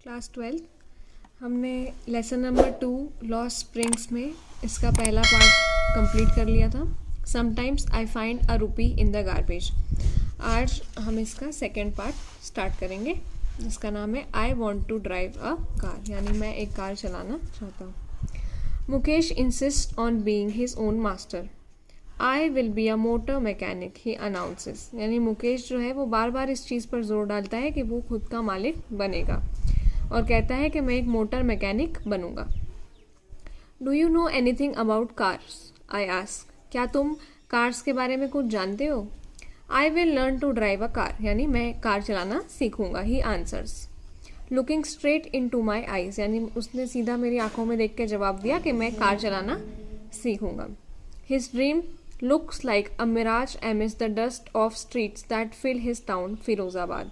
Class 12 हमने lesson number 2 lost springs में इसका पहला पार्ट कंप्लीट कर लिया था। Sometimes I find a rupee in the garbage. आज हम इसका सेकेंड पार्ट स्टार्ट करेंगे जिसका नाम है I want to drive a car, यानी मैं एक कार चलाना चाहता हूँ। Mukesh insist on being his own master. I will be a motor mechanic he announces, यानी मुकेश जो है वो बार बार इस चीज़ पर जोर डालता है कि वो खुद का मालिक बनेगा और कहता है कि मैं एक मोटर मैकेनिक बनूंगा। Do you know anything about cars? I ask, क्या तुम कार्स के बारे में कुछ जानते हो? I will learn to drive a car, यानी मैं कार चलाना सीखूंगा। He answers looking straight into my eyes, यानी उसने सीधा मेरी आंखों में देख के जवाब दिया कि मैं कार चलाना सीखूंगा। His dream looks like a mirage amidst the dust of streets that fill his town Firozabad,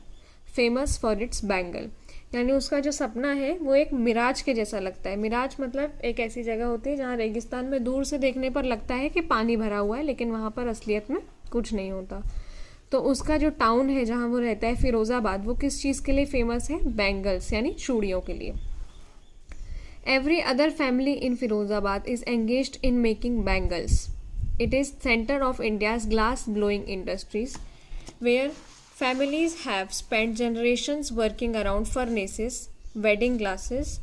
famous for its bangle, यानी उसका जो सपना है वो एक मिराज के जैसा लगता है। मिराज मतलब एक ऐसी जगह होती है जहाँ रेगिस्तान में दूर से देखने पर लगता है कि पानी भरा हुआ है, लेकिन वहाँ पर असलियत में कुछ नहीं होता। तो उसका जो टाउन है जहाँ वो रहता है फिरोजाबाद, वो किस चीज़ के लिए फेमस है? बैंगल्स, यानी चूड़ियों के लिए। Every other family in Firozabad is engaged in making bangles. It is center of India's glass blowing industries, where families have spent generations working around furnaces, wedding glasses,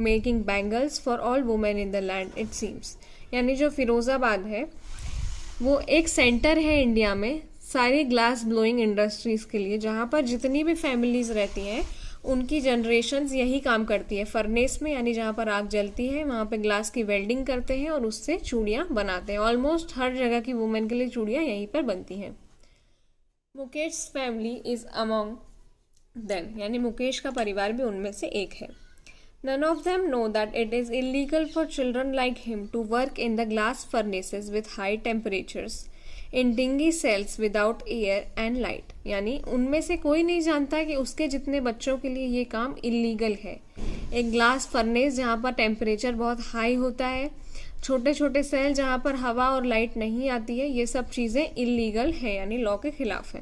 making bangles for all women in the land, it seems. यानी जो फिरोज़ाबाद है वो एक centre है India में सारी glass blowing industries के लिए, जहाँ पर जितनी भी फैमिलीज़ रहती हैं उनकी जनरेशन्स यही काम करती है। फर्नेस में, यानी जहाँ पर आग जलती है वहाँ पे ग्लास की वेल्डिंग करते हैं और उससे चूड़ियाँ बनाते हैं। ऑलमोस्ट हर जगह की वुमेन के लिए चूड़ियाँ यहीं पर बनती हैं। Mukesh family is among them, यानी मुकेश का परिवार भी उनमें से एक है। None of them know that it is illegal for children like him to work in the glass furnaces with high temperatures in dingy cells without air and light, यानी उनमें से कोई नहीं जानता कि उसके जितने बच्चों के लिए ये काम इलीगल है। एक ग्लास फर्नेस जहाँ पर टेम्परेचर बहुत हाई होता है, छोटे छोटे सेल जहाँ पर हवा और लाइट नहीं आती है, ये सब चीज़ें इलीगल है, यानी लॉ के खिलाफ है।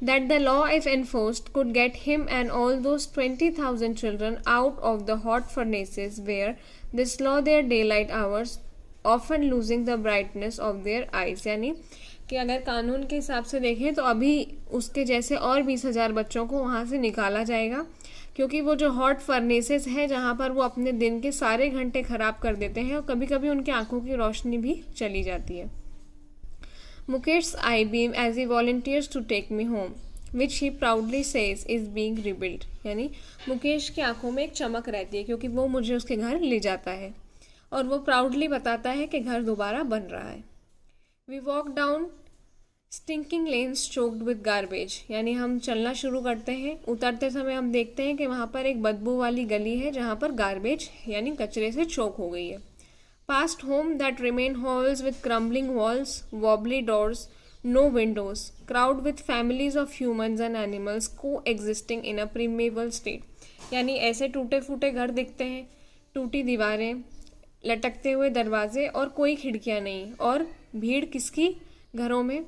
That the law, if enforced, could get him and all those 20,000 children out of the hot furnaces where they slow their daylight hours, often losing the brightness of their eyes, यानी कि अगर कानून के हिसाब से देखें तो अभी उसके जैसे और 20,000 बच्चों को वहाँ से निकाला जाएगा, क्योंकि वो जो हॉट फर्नेसेस है जहाँ पर वो अपने दिन के सारे घंटे ख़राब कर देते हैं और कभी कभी उनकी आंखों की रोशनी भी चली जाती है। Mukesh's eye beam as he volunteers to take me home, which he proudly says is being rebuilt, यानी मुकेश की आंखों में एक चमक रहती है क्योंकि वो मुझे उसके घर ले जाता है और वो प्राउडली बताता है कि घर दोबारा बन रहा है। We walk down stinking lanes choked with garbage, यानी हम चलना शुरू करते हैं। उतरते समय हम देखते हैं कि वहाँ पर एक बदबू वाली गली है जहाँ पर गार्बेज यानी कचरे से चोक हो गई है। Past home that remain halls with crumbling walls, wobbly doors, no windows, crowd with families of humans and animals coexisting in a primeval state, यानी ऐसे टूटे फूटे घर दिखते हैं, टूटी दीवारें, लटकते हुए दरवाजे और कोई खिड़कियां नहीं, और भीड़ किसकी? घरों में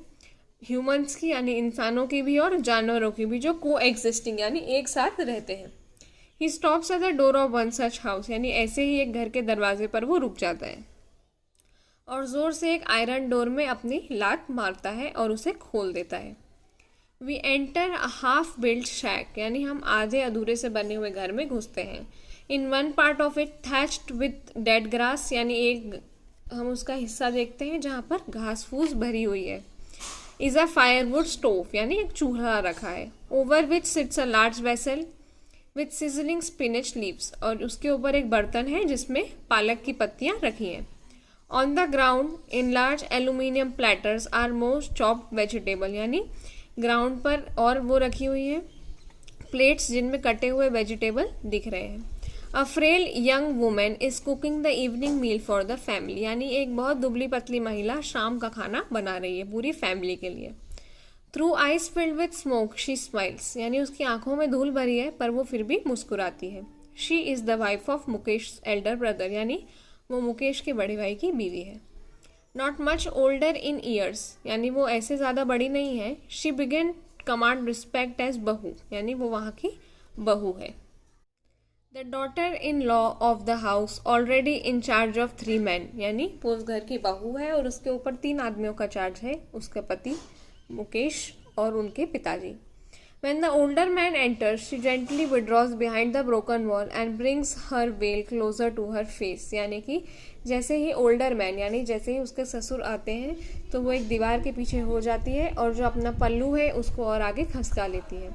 ह्यूमंस की, यानी इंसानों की भी और जानवरों की भी, जो कोएग्जिस्टिंग यानी एक साथ रहते हैं। He stops at the door of one such house, यानी ऐसे ही एक घर के दरवाजे पर वो रुक जाता है और ज़ोर से एक आयरन डोर में अपनी लात मारता है और उसे खोल देता है। We enter a half built shack, यानी हम आधे अधूरे से बने हुए घर में घुसते हैं। In one part of it thatched with dead grass, यानी एक हम उसका हिस्सा देखते हैं जहाँ पर घास फूस भरी हुई है। Is a firewood stove, यानी एक चूल्हा रखा है। Over which sits a large vessel with sizzling spinach leaves, और उसके ऊपर एक बर्तन है जिसमें पालक की पत्तियां रखी हैं। On the ground in large aluminium platters are most chopped vegetable, यानी ग्राउंड पर और वो रखी हुई है प्लेट्स जिनमें कटे हुए वेजिटेबल दिख रहे हैं। A frail young woman is cooking the evening meal for the family, यानी एक बहुत दुबली पतली महिला शाम का खाना बना रही है पूरी फैमिली के लिए। Through eyes filled with smoke she smiles, यानी उसकी आंखों में धूल भरी है पर वो फिर भी मुस्कुराती है। She is the wife of Mukesh's elder brother, यानी वो मुकेश के बड़े भाई की बीवी है। Not much older in years, यानी वो ऐसे ज़्यादा बड़ी नहीं है। She began command respect as बहू, यानी वो वहाँ की बहू है। The daughter in law of the house already in charge of 3 men, यानी वो उस घर की बहू है और उसके ऊपर 3 आदमियों का चार्ज है, उसका पति मुकेश और उनके पिताजी. When the older man enters, she gently withdraws behind the broken wall and brings her veil closer to her face. यानी कि जैसे ही older man यानी जैसे ही उसके ससुर आते हैं तो वो एक दीवार के पीछे हो जाती है और जो अपना पल्लू है उसको और आगे खसका लेती है.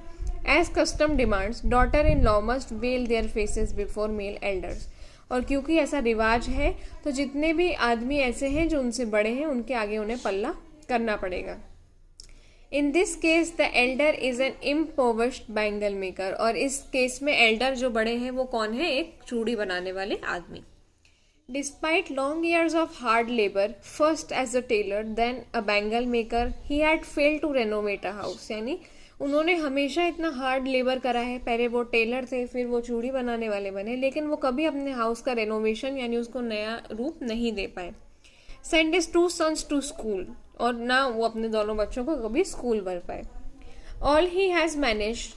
As custom demands, daughter-in-law must veil their faces before male elders. और क्योंकि ऐसा रिवाज है तो जितने भी आदमी ऐसे हैं जो उनसे बड़े हैं उनके आगे उन्हें पल्ला करना पड़ेगा. In this case the Elder is an impoverished bangle maker. और इस केस में एल्डर जो बड़े हैं वो कौन है? एक चूड़ी बनाने वाले आदमी. Despite long years of hard labour, first as a tailor then a bangle maker, he had failed to renovate a house. यानी उन्होंने हमेशा इतना हार्ड लेबर करा है, पहले वो टेलर थे फिर वो चूड़ी बनाने वाले बने, लेकिन वो कभी अपने हाउस का रेनोवेशन यानी उसको नया रूप नहीं दे पाए. Send his 2 sons to school. और ना वो अपने दोनों बच्चों को कभी स्कूल भर पाए. All he has managed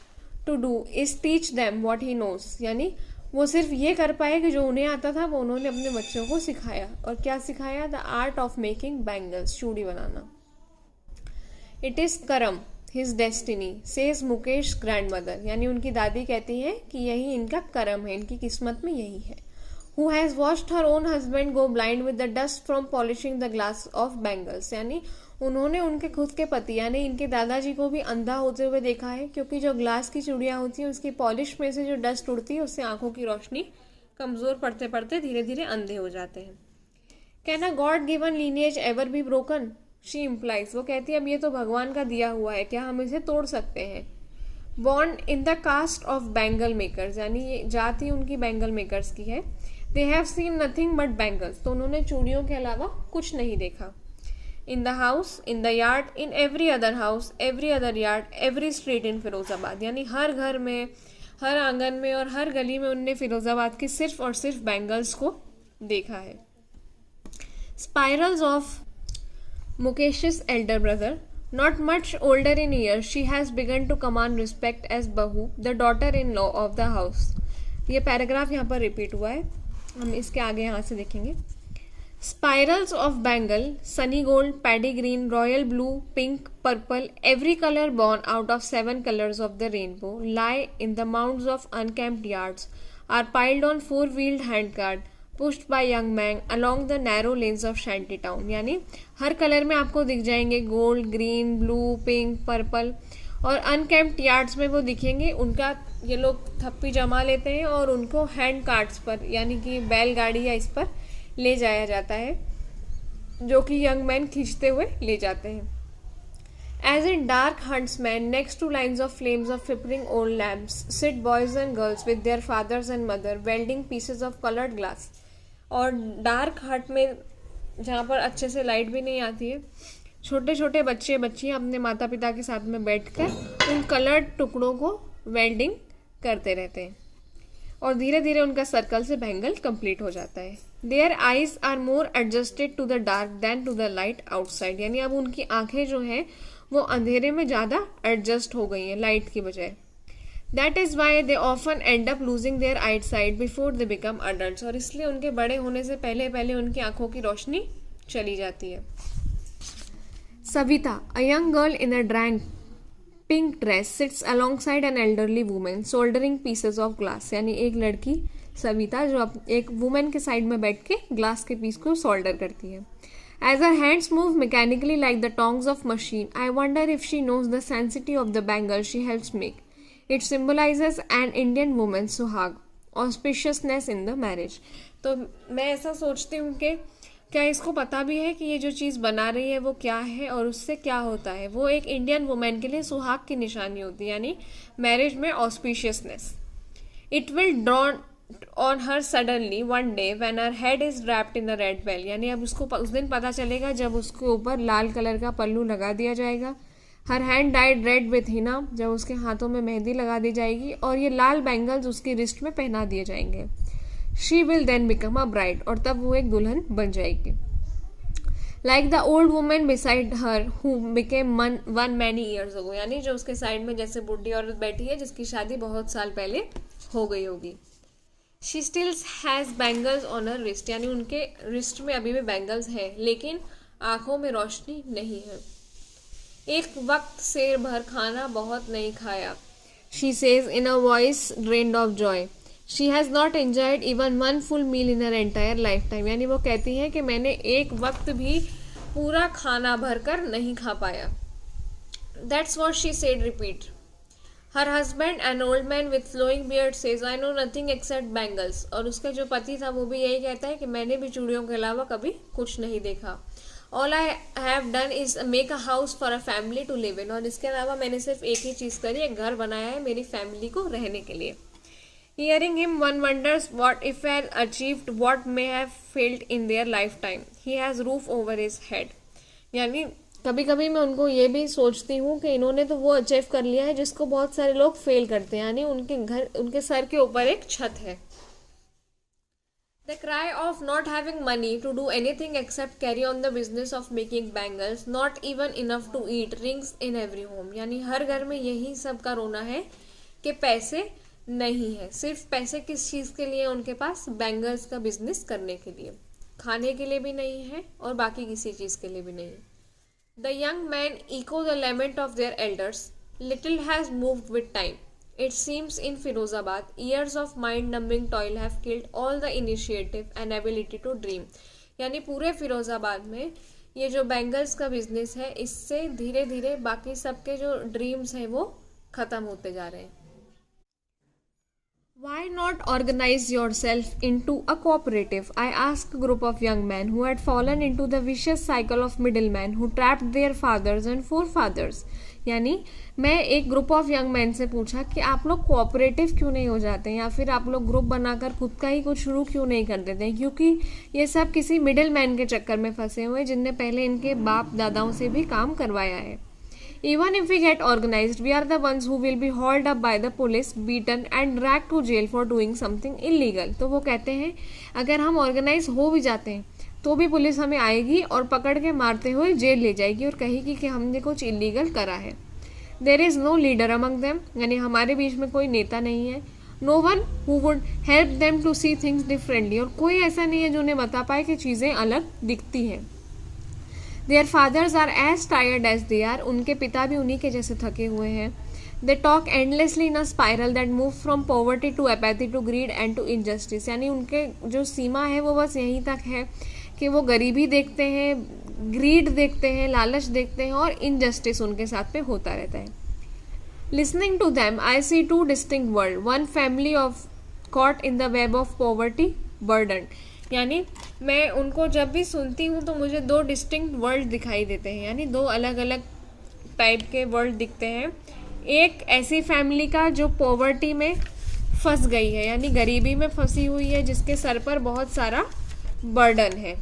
to do is teach them what he knows. यानी वो सिर्फ ये कर पाए कि जो उन्हें आता था वो उन्होंने अपने बच्चों को सिखाया. और क्या सिखाया? The art of making bangles, चूड़ी बनाना. इट इज़ करम his destiny says Mukesh grand mother. यानी उनकी दादी कहती है कि यही इनका करम है, इनकी किस्मत में यही है. Who has watched her own husband go blind with the dust from polishing the glass of bangles. यानी उन्होंने उनके खुद के पति यानी इनके दादाजी को भी अंधा होते हुए देखा है, क्योंकि जो ग्लास की चूड़ियाँ होती हैं उसकी पॉलिश में से जो डस्ट उड़ती है उससे आंखों की रोशनी कमज़ोर पड़ते पड़ते धीरे धीरे अंधे हो जाते हैं. Can a God given lineage ever be broken, she implies. वो कहती है अब ये तो भगवान का दिया हुआ है, क्या हम इसे तोड़ सकते हैं. Born in the caste of bangle makers. यानी ये जाति उनकी बैंगल मेकर्स की है. They have seen nothing but bangles. तो उन्होंने चूड़ियों के अलावा कुछ नहीं देखा. In the house, in the yard, in every other house, every other yard, every street in Firozabad. यानी हर घर में, हर आंगन में और हर गली में उनने फिरोजाबाद की सिर्फ और सिर्फ बैंगल्स को देखा है. Spirals of Mukesh's elder brother, not much older in years, she has begun to command respect as Bahu, the daughter-in-law of the house. ये पैराग्राफ यहाँ पर रिपीट हुआ है, हम इसके आगे यहाँ से देखेंगे. Spirals of bangle, sunny gold, paddy green, royal blue, pink, purple, every color born out of 7 colors of the rainbow, lie in the mounds of unkempt yards, are piled on 4-wheeled handcart, pushed by young men along the narrow lanes of shanty town. यानी हर colour में आपको दिख जाएंगे gold, green, blue, pink, purple. और अनकेम्प्ड yards में वो दिखेंगे. उनका ये लोग थप्पी जमा लेते हैं और उनको हैंड कार्ट्स पर यानी कि बैलगाड़ी या इस पर ले जाया जाता है, जो कि यंग मैन खींचते हुए ले जाते हैं. As in dark huntsmen, next to lines of flames of flickering old lamps, sit boys and girls with their fathers and mother, welding pieces of colored glass. और डार्क हट में जहाँ पर अच्छे से लाइट भी नहीं आती है, छोटे छोटे बच्चे बच्चियाँ अपने माता पिता के साथ में बैठकर उन कलर्ड टुकड़ों को वेल्डिंग करते रहते हैं और धीरे धीरे उनका सर्कल से बैंगल कंप्लीट हो जाता है. Their eyes are more adjusted to the dark than to the light outside. यानी अब उनकी आंखें जो हैं वो अंधेरे में ज़्यादा एडजस्ट हो गई हैं लाइट की बजाय. That is why they often end up losing their eyesight before they become adults. और इसलिए उनके बड़े होने से पहले पहले उनकी आंखों की रोशनी चली जाती है. Savita, a young girl in a drab pink dress, sits alongside an elderly woman soldering pieces of glass. यानी एक लड़की सविता जो एक वुमेन के साइड में बैठ के ग्लास के पीस को सोल्डर करती है. As her hands move mechanically like the tongs of machine, I wonder if she knows the sanctity of the bangle she helps make. It symbolizes an Indian woman's सुहाग, auspiciousness in the marriage. तो मैं ऐसा सोचती हूँ कि क्या इसको पता भी है कि ये जो चीज़ बना रही है वो क्या है और उससे क्या होता है. वो एक इंडियन वुमेन के लिए सुहाग की निशानी होती है, यानी मैरिज में auspiciousness. It will draw on her suddenly one day when her head is wrapped in the red veil. यानी अब उसको उस दिन पता चलेगा जब उसके ऊपर लाल कलर का पल्लू लगा दिया जाएगा. her hand dyed red with Hina, जब उसके हाथों में मेहंदी लगा दी जाएगी और ये लाल बैंगल्स उसकी रिस्ट में पहना दिए जाएंगे. she will then become a bride, और तब वो एक दुल्हन बन जाएगी. like the old woman beside her who became one many years ago. यानी जो उसके साइड में जैसे बुढ़ी औरत बैठी है जिसकी शादी बहुत साल पहले हो गई होगी. She stills has bangles on her wrist, यानी उनके रिस्ट में अभी भी बैंगल्स है लेकिन आंखों में रोशनी नहीं है। एक वक्त शेर भर खाना बहुत नहीं खाया, she says in a voice drained of joy. She has not enjoyed even one full meal in her entire lifetime, यानी वो कहती हैं कि मैंने एक वक्त भी पूरा खाना भरकर नहीं खा पाया। That's what she said repeat. Her husband an old man with flowing beard says I know nothing except bangles, और उसका जो पति था वो भी यही कहता है कि मैंने भी चूड़ियों के अलावा कभी कुछ नहीं देखा। All I have done is make a house for a family to live in, और इसके अलावा मैंने सिर्फ एक ही चीज़ करी, एक घर बनाया है मेरी फैमिली को रहने के लिए। Hearing him, one wonders what if had achieved what may have failed in their lifetime. He has roof over his head. यानी कभी कभी मैं उनको ये भी सोचती हूँ कि इन्होंने तो वो अचीव कर लिया है जिसको बहुत सारे लोग फेल करते हैं, यानी उनके घर, उनके सर के ऊपर एक छत है। The cry of not having money to do anything except carry on the business of making bangles, not even enough to eat, rings in every home. यानी हर घर में यही सब का रोना है कि पैसे नहीं है। सिर्फ पैसे किस चीज़ के लिए उनके पास? बैंगल्स का बिजनेस करने के लिए, खाने के लिए भी नहीं है और बाकी किसी चीज़ के लिए भी नहीं। The young man echo the lament of their elders, little has moved with time, it seems in Firozabad, years of mind numbing toil have killed all the initiative and ability to dream. यानी पूरे फिरोजाबाद में ये जो bangles का business है, इससे धीरे धीरे बाकी सबके जो ड्रीम्स हैं वो ख़त्म होते जा रहे हैं। Why not organize yourself into a cooperative? I asked a group of young men who had fallen into the vicious cycle of middlemen who trapped their fathers and forefathers. यानी मैं एक ग्रुप ऑफ यंग मैन से पूछा कि आप लोग cooperative क्यों नहीं हो जाते, या फिर आप लोग ग्रुप बनाकर खुद का ही कुछ शुरू क्यों नहीं कर देते हैं, क्योंकि ये सब किसी मिडिल मैन के चक्कर में फंसे हुए जिनने पहले इनके बाप दादाओं से भी काम करवाया है। Even if we get organized, we are the ones who will be hauled up by the police, beaten and dragged to jail for doing something illegal. तो वो कहते हैं अगर हम ऑर्गेनाइज हो भी जाते हैं तो भी पुलिस हमें आएगी और पकड़ के मारते हुए जेल ले जाएगी और कहेगी कि हमने कुछ इलीगल करा है। There is no leader among them, यानी हमारे बीच में कोई नेता नहीं है। No one who would help them to see things differently, और कोई ऐसा नहीं है जो उन्हें बता पाए कि चीज़ें अलग दिखती हैं। Their fathers are as tired as they are, उनके पिता भी उन्हीं के जैसे थके हुए हैं। They talk endlessly in a spiral that moves from poverty to apathy to greed and to injustice, यानी उनके जो सीमा है वो बस यहीं तक है कि वो गरीबी देखते हैं, ग्रीड देखते हैं, लालच देखते हैं और इनजस्टिस उनके साथ में होता रहता है। Listening to them, I see two distinct worlds, one family of caught in the web of poverty, burdened, यानी मैं उनको जब भी सुनती हूँ तो मुझे दो डिस्टिंक्ट वर्ल्ड दिखाई देते हैं, यानी दो अलग अलग टाइप के वर्ल्ड दिखते हैं। एक ऐसी फैमिली का जो पॉवर्टी में फंस गई है, यानी गरीबी में फंसी हुई है, जिसके सर पर बहुत सारा बर्डन है।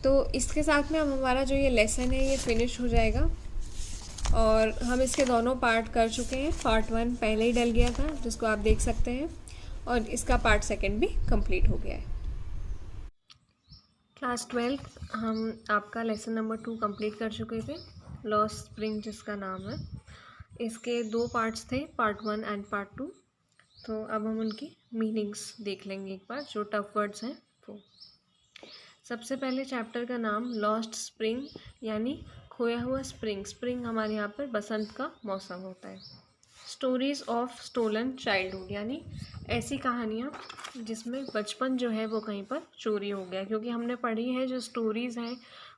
तो इसके साथ में अब हमारा जो ये लेसन है ये फिनिश हो जाएगा, और हम इसके दोनों पार्ट कर चुके हैं। पार्ट 1 पहले ही डल गया था जिसको आप देख सकते हैं, और इसका पार्ट 2 भी कंप्लीट हो गया है। क्लास 12 हम आपका लेसन नंबर 2 कंप्लीट कर चुके थे, लॉस्ट स्प्रिंग जिसका नाम है। इसके 2 पार्ट्स थे, पार्ट 1 एंड पार्ट 2। तो अब हम उनकी मीनिंग्स देख लेंगे एक बार, जो टफ वर्ड्स हैं वो। सबसे पहले चैप्टर का नाम लॉस्ट स्प्रिंग, यानी खोया हुआ स्प्रिंग। स्प्रिंग हमारे यहाँ पर बसंत का मौसम होता है। स्टोरीज़ ऑफ स्टोलन चाइल्डहुड, यानी ऐसी कहानियाँ जिसमें बचपन जो है वो कहीं पर चोरी हो गया, क्योंकि हमने पढ़ी है जो स्टोरीज़ हैं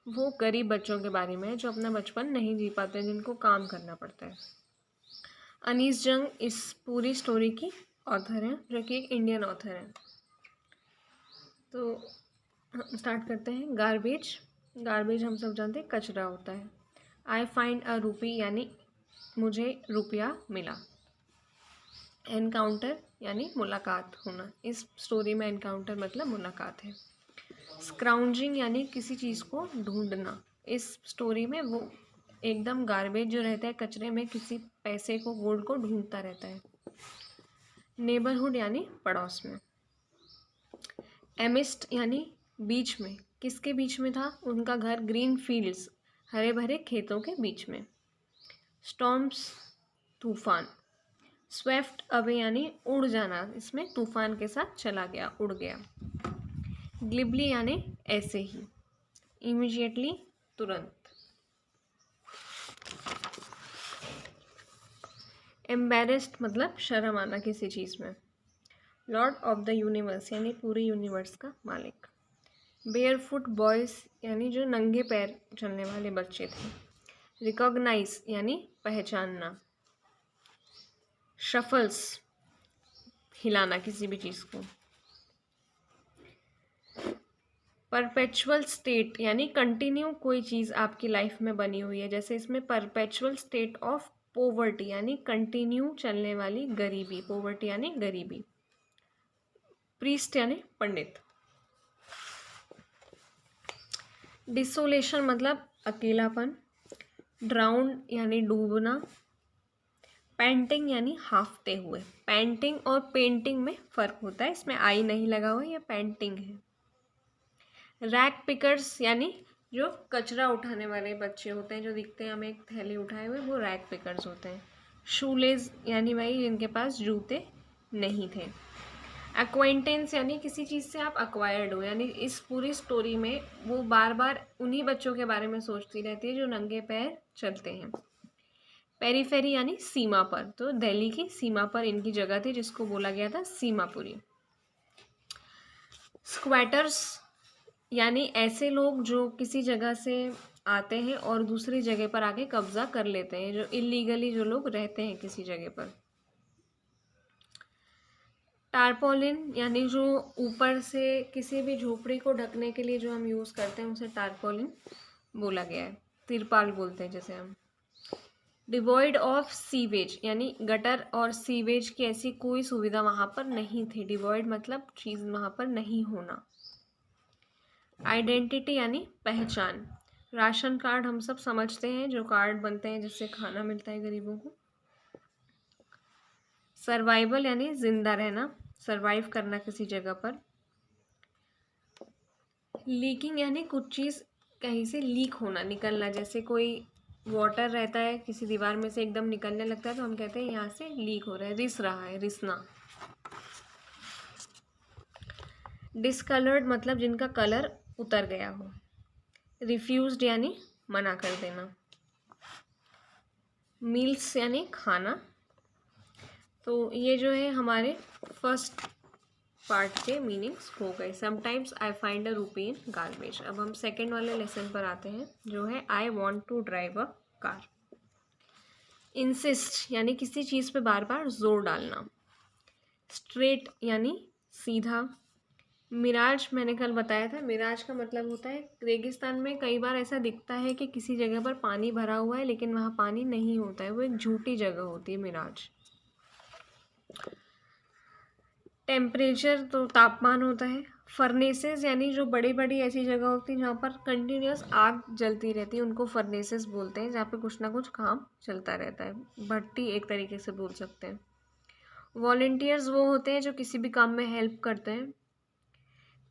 वो गरीब बच्चों के बारे में है जो अपना बचपन नहीं जी पाते, जिनको काम करना पड़ता है। अनीस जंग इस पूरी स्टोरी की ऑथर हैं, जो कि एक इंडियन ऑथर हैं। तो स्टार्ट करते हैं। गार्बेज, गार्बेज हम सब जानते हैं कचरा होता है। आई फाइंड अ रूपी, यानी मुझे रुपया मिला। एनकाउंटर यानी मुलाकात होना, इस स्टोरी में एनकाउंटर मतलब मुलाकात है। स्क्राउंजिंग यानी किसी चीज़ को ढूंढना, इस स्टोरी में वो एकदम गार्बेज जो रहता है कचरे में किसी पैसे को, गोल्ड को ढूंढता रहता है। नेबरहुड यानी पड़ोस में। एमिस्ट यानी बीच में, किसके बीच में था? उनका घर ग्रीन फील्ड्स, हरे भरे खेतों के बीच में। स्टॉर्म्स तूफान। स्वेफ्ट अवे यानी उड़ जाना, इसमें तूफान के साथ चला गया, उड़ गया। ग्लिबली यानी ऐसे ही, इमीडिएटली तुरंत। एम्बेरेस्ड मतलब शर्म आना किसी चीज़ में। लॉर्ड ऑफ द यूनिवर्स यानी पूरे यूनिवर्स का मालिक। बेयरफुट बॉयज़ यानी जो नंगे पैर चलने वाले बच्चे थे। रिकॉग्नाइज यानी पहचानना। शफल्स हिलाना किसी भी चीज़ को। परपेचुअल स्टेट यानी कंटिन्यू कोई चीज़ आपकी लाइफ में बनी हुई है, जैसे इसमें परपेचुअल स्टेट ऑफ पोवर्टी यानी कंटिन्यू चलने वाली गरीबी। पोवर्टी यानी गरीबी। प्रीस्ट यानी पंडित। डिसोलेशन मतलब अकेलापन। ड्राउंड यानी डूबना। पेंटिंग यानी हाफते हुए। पेंटिंग और पेंटिंग में फ़र्क होता है, इसमें आई नहीं लगा हुआ, ये पेंटिंग है। रैक पिकर्स यानी जो कचरा उठाने वाले बच्चे होते हैं, जो दिखते हैं हमें एक थैली उठाए हुए, वो रैक पिकर्स होते हैं। शूलेज यानी भाई जिनके पास जूते नहीं थे। एक्वाइंटेंस यानी किसी चीज़ से आप अक्वायर्ड हो, यानी इस पूरी स्टोरी में वो बार बार उन्हीं बच्चों के बारे में सोचती रहती है जो नंगे पैर चलते हैं। पेरीफेरी यानी सीमा पर, तो दिल्ली की सीमा पर इनकी जगह थी जिसको बोला गया था सीमापुरी। स्क्वैटर्स यानी ऐसे लोग जो किसी जगह से आते हैं और दूसरी जगह पर आके कब्जा कर लेते हैं, जो इलीगली जो लोग रहते हैं किसी जगह पर। टारपोलिन यानी जो ऊपर से किसी भी झोपड़ी को ढकने के लिए जो हम यूज़ करते हैं उसे टारपोलिन बोला गया है। तिरपाल बोलते हैं जैसे हम। डिवॉइड ऑफ सीवेज यानी गटर और सीवेज की ऐसी कोई सुविधा वहाँ पर नहीं थी। डिवॉइड मतलब चीज़ वहाँ पर नहीं होना। आइडेंटिटी यानी पहचान। राशन कार्ड हम सब समझते हैं, जो कार्ड बनते हैं जिससे खाना मिलता है गरीबों को। सर्वाइवल यानी जिंदा रहना, सर्वाइव करना किसी जगह पर। लीकिंग यानी कुछ चीज़ कहीं से लीक होना, निकलना, जैसे कोई वाटर रहता है किसी दीवार में से एकदम निकलने लगता है तो हम कहते हैं यहाँ से लीक हो रहा है, रिस रहा है, रिसना। डिसकलर्ड मतलब जिनका कलर उतर गया हो। रिफ्यूज्ड यानी मना कर देना। मील्स यानी खाना। तो ये जो है हमारे फर्स्ट पार्ट के मीनिंग्स हो गए। समटाइम्स आई फाइंड अ रूपी इन गार्बेज। अब हम सेकेंड वाले लेसन पर आते हैं जो है I want to drive a car. Insist यानी किसी चीज़ पे बार बार जोर डालना। स्ट्रेट यानी सीधा। मिराज मैंने कल बताया था, मिराज का मतलब होता है रेगिस्तान में कई बार ऐसा दिखता है कि किसी जगह पर पानी भरा हुआ है लेकिन वहाँ पानी नहीं होता है, वो एक झूठी जगह होती है मिराज। टेम्परेचर तो तापमान होता है। फर्नेसेस यानी जो बड़ी बड़ी ऐसी जगह होती है जहाँ पर कंटिन्यूस आग जलती रहती है, उनको फर्नेसेस बोलते हैं, जहाँ पे कुछ ना कुछ काम चलता रहता है। भट्टी एक तरीके से बोल सकते हैं। वॉलंटियर्स वो होते हैं जो किसी भी काम में हेल्प करते हैं।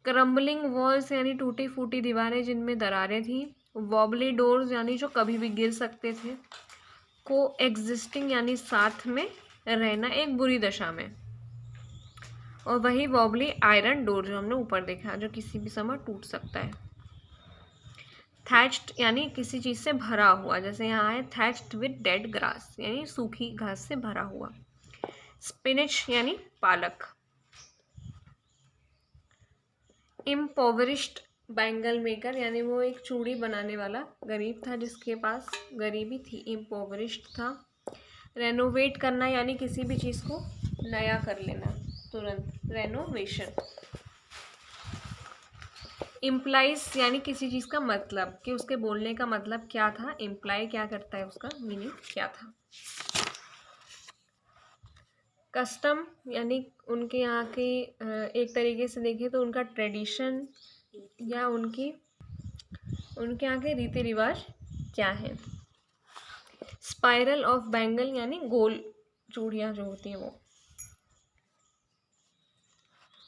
क्रम्बलिंग वॉल्स यानी टूटी फूटी दीवारें जिनमें दरारें थी। वॉबली डोर्स यानी जो कभी भी गिर सकते थे। को एग्जिस्टिंग यानी साथ में रहना एक बुरी दशा में। और वही वॉबली आयरन डोर जो हमने ऊपर देखा जो किसी भी समय टूट सकता है। थैच्ड यानी किसी चीज़ से भरा हुआ, जैसे यहाँ है थैच्ड विद डेड ग्रास यानी सूखी घास से भरा हुआ। स्पिनिच यानी पालक। इम्पोवरिश्ड बैंगल मेकर यानी वो एक चूड़ी बनाने वाला गरीब था जिसके पास गरीबी थी, इम्पोवरिश्ड था। रेनोवेट करना यानी किसी भी चीज़ को नया कर लेना तुरंत, रेनोवेशन। इम्प्लाइज यानी किसी चीज़ का मतलब, कि उसके बोलने का मतलब क्या था, इम्प्लाई क्या करता है, उसका मीनिंग क्या था। कस्टम यानी उनके यहाँ की एक तरीके से देखें तो उनका ट्रेडिशन या उनके यहाँ के रीति रिवाज क्या है। स्पाइरल ऑफ बैंगल यानी गोल चूड़ियाँ जो होती हैं वो।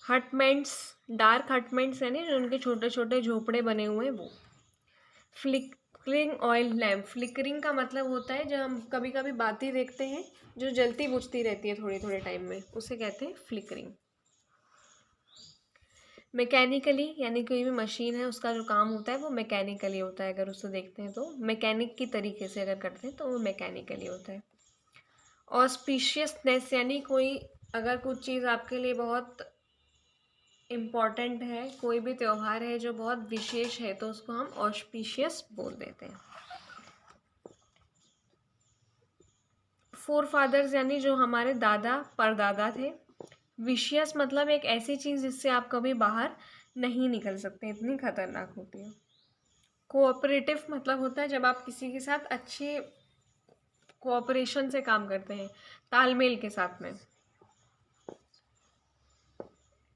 हटमेंट्स, डार्क हटमेंट्स यानी जो उनके छोटे छोटे झोपड़े बने हुए हैं वो। फ्लिकरिंग ऑयल लैम्प, फ्लिकरिंग का मतलब होता है जब हम कभी कभी बाती देखते हैं जो जलती बुझती रहती है थोड़े थोड़े टाइम में, उसे कहते हैं फ्लिकरिंग। मैकेनिकली यानी कोई भी मशीन है उसका जो काम होता है वो मैकेनिकली होता है, अगर उसे देखते हैं तो मैकेनिक की तरीके से अगर करते हैं तो वो मैकेनिकली होता है। ऑस्पिशियसनेस यानी कोई अगर कुछ चीज़ आपके लिए बहुत इम्पॉर्टेंट है, कोई भी त्यौहार है जो बहुत विशेष है, तो उसको हम ऑस्पिशियस बोल देते हैं। फोर फादर्स यानी जो हमारे दादा परदादा थे। विशियस मतलब एक ऐसी चीज़ जिससे आप कभी बाहर नहीं निकल सकते, इतनी खतरनाक होती है। कोऑपरेटिव मतलब होता है जब आप किसी के साथ अच्छे कोऑपरेशन से काम करते हैं, तालमेल के साथ में।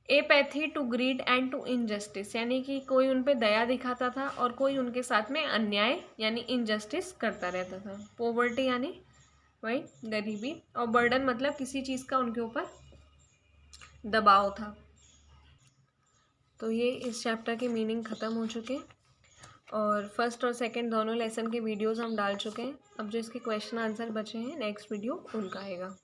Apathy to greed and to injustice यानी कि कोई उन पे दया दिखाता था और कोई उनके साथ में अन्याय यानी इनजस्टिस करता रहता था। पोवर्टी यानी वही गरीबी, और बर्डन मतलब किसी चीज़ का उनके ऊपर दबाव था। तो ये इस चैप्टर के मीनिंग ख़त्म हो चुके हैं, और फर्स्ट और सेकंड दोनों लेसन के वीडियोस हम डाल चुके हैं। अब जो इसके क्वेश्चन आंसर बचे हैं नेक्स्ट वीडियो उनका आएगा।